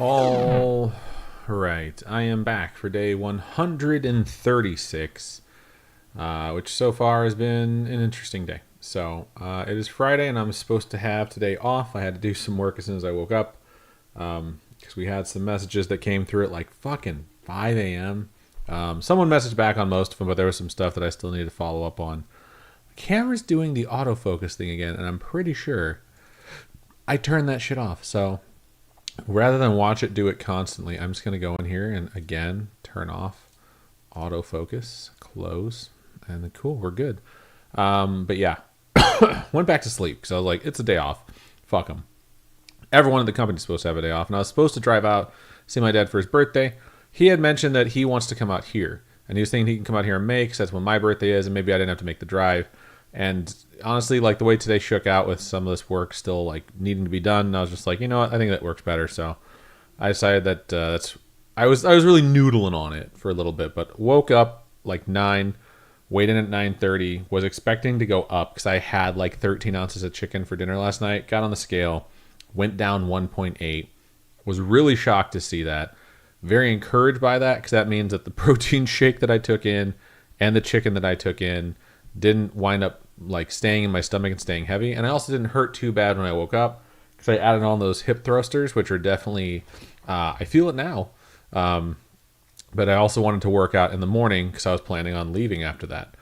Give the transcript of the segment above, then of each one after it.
All right, I am back for day 136, which so far has been an interesting day. So it is Friday, and I'm supposed to have today off. I had to do some work as soon as I woke up because we had some messages that came through at like fucking 5 a.m. Someone messaged back on most of them, but there was some stuff that I still needed to follow up on. The camera's doing the autofocus thing again, and I'm pretty sure I turned that shit off. So rather than watch it do it constantly, I'm just going to go in here and again turn off autofocus, close, and then cool, we're good. But yeah, went back to sleep because I was like, it's a day off. Fuck them. Everyone in the company is supposed to have a day off, and I was supposed to drive out, see my dad for his birthday. He had mentioned that he wants to come out here, and he was thinking he can come out here in May because that's when my birthday is, and maybe I didn't have to make the drive. And honestly, like the way today shook out with some of this work still like needing to be done, and I was just like, you know what, I think that works better. So I decided that I was really noodling on it for a little bit, but woke up like 9, weighed in at 9:30, was expecting to go up because I had like 13 ounces of chicken for dinner last night. Got on the scale, went down 1.8. Was really shocked to see that. Very encouraged by that because that means that the protein shake that I took in and the chicken that I took in didn't wind up like staying in my stomach and staying heavy. And I also didn't hurt too bad when I woke up because I added on those hip thrusters, which are definitely, I feel it now. But I also wanted to work out in the morning because I was planning on leaving after that.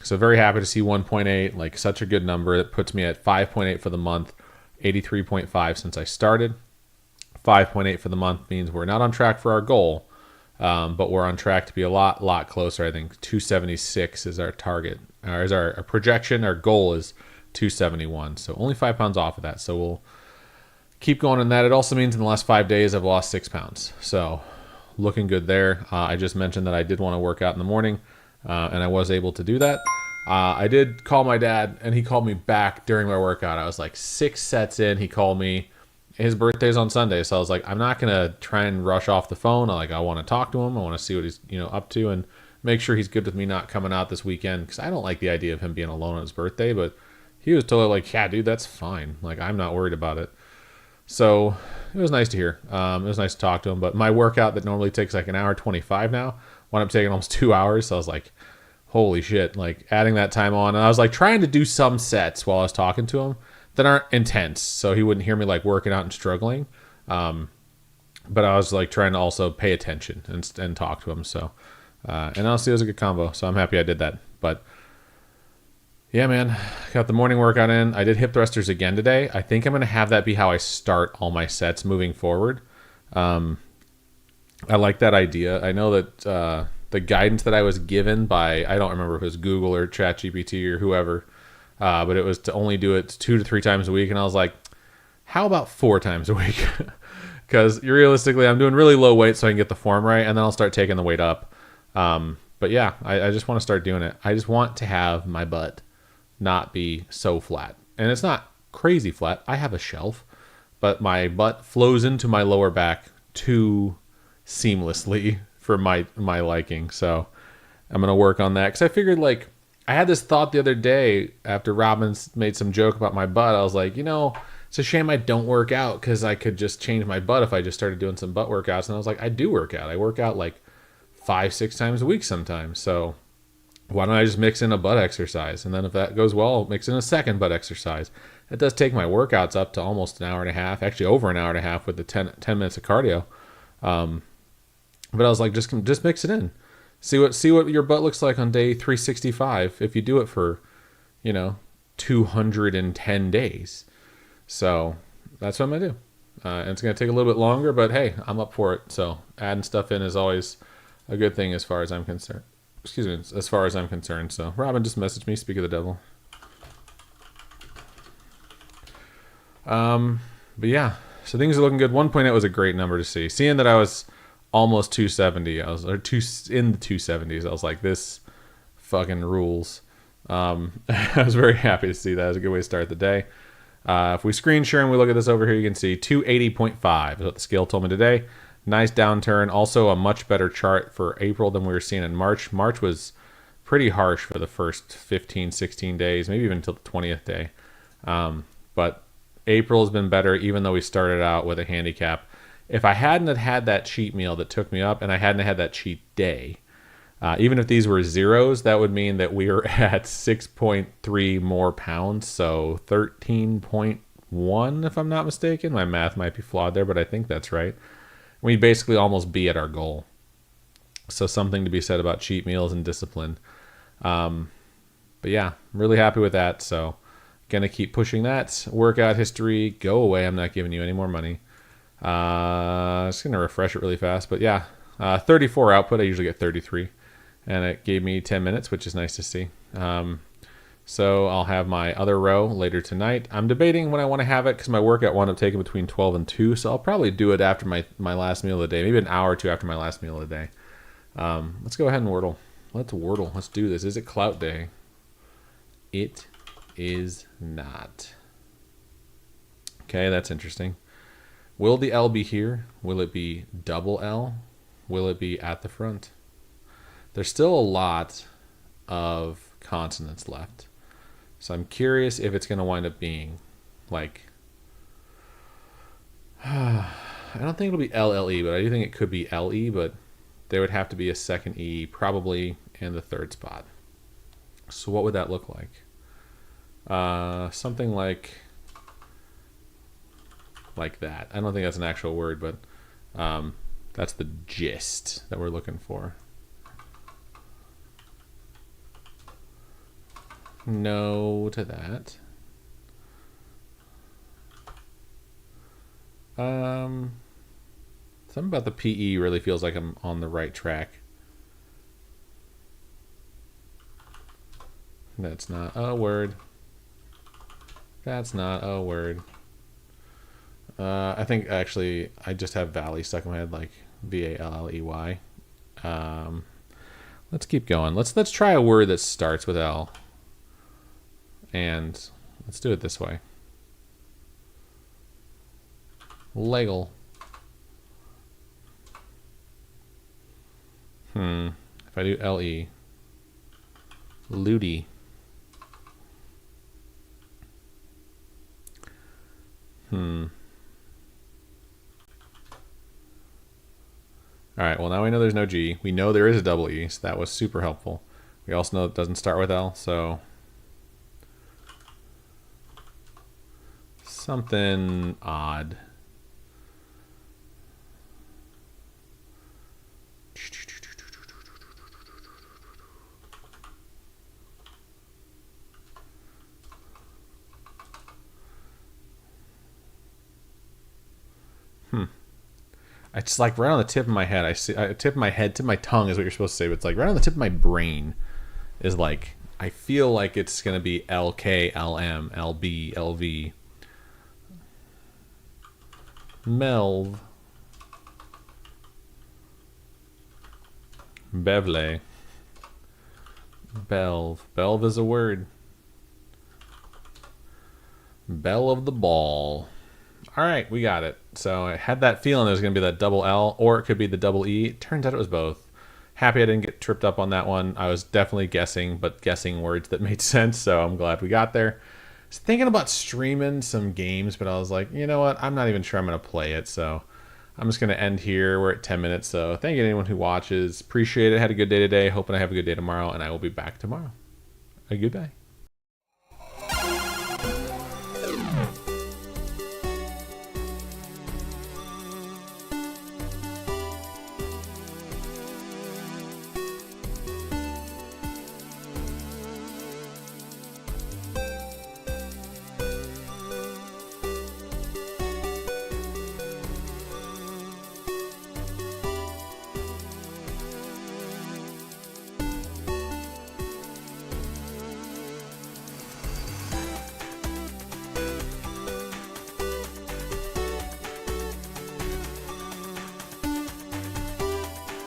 So very happy to see 1.8, like such a good number. It puts me at 5.8 for the month, 83.5 since I started. 5.8 for the month means we're not on track for our goal. But we're on track to be a lot closer. I think 276 is our target, or is our projection. Our goal is 271. So only 5 pounds off of that. So we'll keep going on that. It also means in the last 5 days I've lost 6 pounds. So looking good there. I just mentioned that I did want to work out in the morning, and I was able to do that. I did call my dad, and he called me back during my workout. I was like 6 sets in. He called me. His birthday's on Sunday, so I was like, I'm not gonna try and rush off the phone. I want to talk to him. I want to see what he's up to and make sure he's good with me not coming out this weekend because I don't like the idea of him being alone on his birthday. But he was totally like, yeah, dude, that's fine. Like I'm not worried about it. So it was nice to hear. It was nice to talk to him. But my workout that normally takes like an hour 25 now wound up taking almost 2 hours. So I was like, holy shit! Like adding that time on, and I was like trying to do some sets while I was talking to him that aren't intense, so he wouldn't hear me like working out and struggling. But I was like trying to also pay attention and talk to him. So, and honestly, it was a good combo. So I'm happy I did that. But yeah, man, got the morning workout in. I did hip thrusters again today. I think I'm gonna have that be how I start all my sets moving forward. I like that idea. I know that the guidance that I was given by, I don't remember if it was Google or ChatGPT or whoever. But it was to only do it 2 to 3 times a week. And I was like, how about 4 times a week? Because realistically, I'm doing really low weight so I can get the form right. And then I'll start taking the weight up. But yeah, I just want to start doing it. I just want to have my butt not be so flat. And it's not crazy flat. I have a shelf. But my butt flows into my lower back too seamlessly for my liking. So I'm going to work on that. Because I figured like, I had this thought the other day after Robbins made some joke about my butt. I was like, it's a shame I don't work out because I could just change my butt if I just started doing some butt workouts. And I was like, I do work out. I work out like 5-6 times a week sometimes. So why don't I just mix in a butt exercise? And then if that goes well, I'll mix in a second butt exercise. It does take my workouts up to almost an hour and a half, actually over an hour and a half with the 10 minutes of cardio. But I was like, just mix it in. See what your butt looks like on day 365 if you do it for, 210 days. So that's what I'm going to do. And it's going to take a little bit longer, but hey, I'm up for it. So adding stuff in is always a good thing as far as I'm concerned. Excuse me, as far as I'm concerned. So Robin just messaged me, speak of the devil. But yeah, so things are looking good. 1.8 was a great number to see. Seeing that I was almost 270, in the 270s, I was like, this fucking rules. I was very happy to see that. It was a good way to start the day. If we screen share and we look at this over here, you can see 280.5 is what the scale told me today. Nice downturn. Also a much better chart for April than we were seeing in March. March was pretty harsh for the first 15, 16 days, maybe even until the 20th day. But April has been better, even though we started out with a handicap. if I hadn't had that cheat meal that took me up, and I hadn't had that cheat day, even if these were zeros, that would mean that we were at 6.3 more pounds, so 13.1, if I'm not mistaken. My math might be flawed there, but I think that's right. We'd basically almost be at our goal. So something to be said about cheat meals and discipline. But yeah, I'm really happy with that. So gonna keep pushing that. Workout history, go away. I'm not giving you any more money. Just gonna refresh it really fast. But yeah, 34 output. I usually get 33. And it gave me 10 minutes, which is nice to see. So I'll have my other row later tonight. I'm debating when I want to have it because my workout wound up taking between 12 and 2. So I'll probably do it after my last meal of the day, maybe an hour or two after my last meal of the day. Let's go ahead and wordle. Let's wordle. Let's do this. Is it clout day? It is not. Okay, that's interesting. Will the L be here? Will it be double L? Will it be at the front? There's still a lot of consonants left. So I'm curious if it's going to wind up being like, I don't think it'll be LLE, but I do think it could be LE, but there would have to be a second E probably in the third spot. So what would that look like? Something like that. I don't think that's an actual word, but that's the gist that we're looking for. No to that. Something about the PE really feels like I'm on the right track. That's not a word. That's not a word. I think actually I just have Valley stuck in my head, like Valley. Let's keep going. Let's try a word that starts with L. And let's do it this way. Legal. If I do LE. Looty. Alright, well now we know there's no G. We know there is a double E, so that was super helpful. We also know it doesn't start with L, so something odd. It's like right on the tip of my head. Tip of my head, tip of my tongue is what you're supposed to say, but it's like right on the tip of my brain is like, I feel like it's going to be LK, LM, LB, LV. Melv. Bevle. Belv. Belv is a word. Bell of the ball. All right, we got it. So I had that feeling there was going to be that double L, or it could be the double E. Turns out it was both. Happy I didn't get tripped up on that one. I was definitely guessing, but guessing words that made sense, so I'm glad we got there. I was thinking about streaming some games, but I was like, you know what? I'm not even sure I'm going to play it, so I'm just going to end here. We're at 10 minutes, so thank you to anyone who watches. Appreciate it. Had a good day today. Hoping I have a good day tomorrow, and I will be back tomorrow. Goodbye.